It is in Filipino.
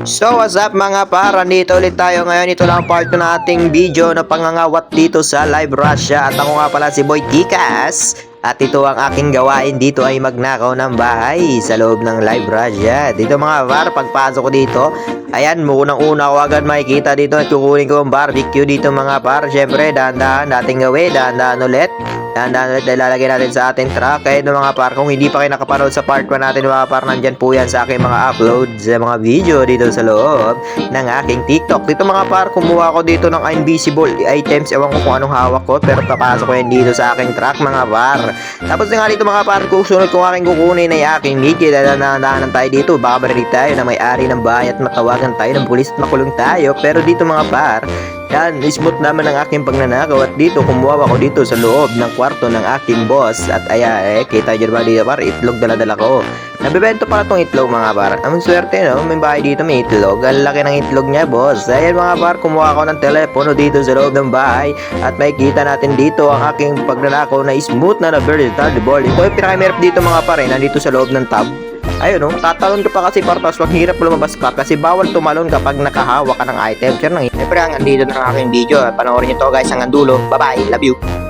So what's up mga par, nandito ulit tayo ngayon. Ito lang part 2 na ating video na pangangawat dito sa Live Russia. At ako nga pala si Boy Tikas. At ito ang aking gawain dito ay magnakaw ng bahay sa loob ng Live Russia. Dito mga par, pagpasok ko dito, ayan, unang-una ko agad makikita dito at kukunin ko ang barbecue dito mga par. Syempre, dahan-dahan nating gawin, dahan-dahan ulit. Dahan-dahan ulit ilalagay natin sa ating truck. Kaya mga par, kung hindi pa kayo nakapanood sa part 1 natin mga par, nandyan po yan sa aking mga upload sa mga video dito sa loob ng aking TikTok. Dito mga par, kumuha ko dito ng invisible items. Ewan ko kung anong hawak ko, pero papasok ko yan dito sa aking truck mga par. Tapos nga dito mga par, kung sunod kung aking kukunin ay aking Mickey. Dahan-dahan tayo dito, baka marinig tayo na may-ari ng bahay at matawagan tayo ng pulis at makulong tayo. Pero dito mga par, yan, smooth naman ang aking pagnanakaw. At dito, kumuha ako dito sa loob ng kwarto ng aking boss. At ayan, kita nyo ba dito par, itlog dala-dala ko. Nabibento pala tong itlog mga par. Ang swerte no, may bahay dito may itlog. Ang laki ng itlog niya boss. Ayan mga par, kumuha ako ng telepono dito sa loob ng bahay. At makikita natin dito ang aking pagnanakaw na smooth na veritable. Ito yung pinaka-merp dito mga par, nandito sa loob ng tab. Ayun, no, tatalon ka pa kasi par, tapos maghirap lumabas ka kasi bawal tumalon kapag nakahawak ka ng item. Siyempre, ang andito ng aking video. Panoorin nyo to guys hanggang dulo. Bye bye, love you.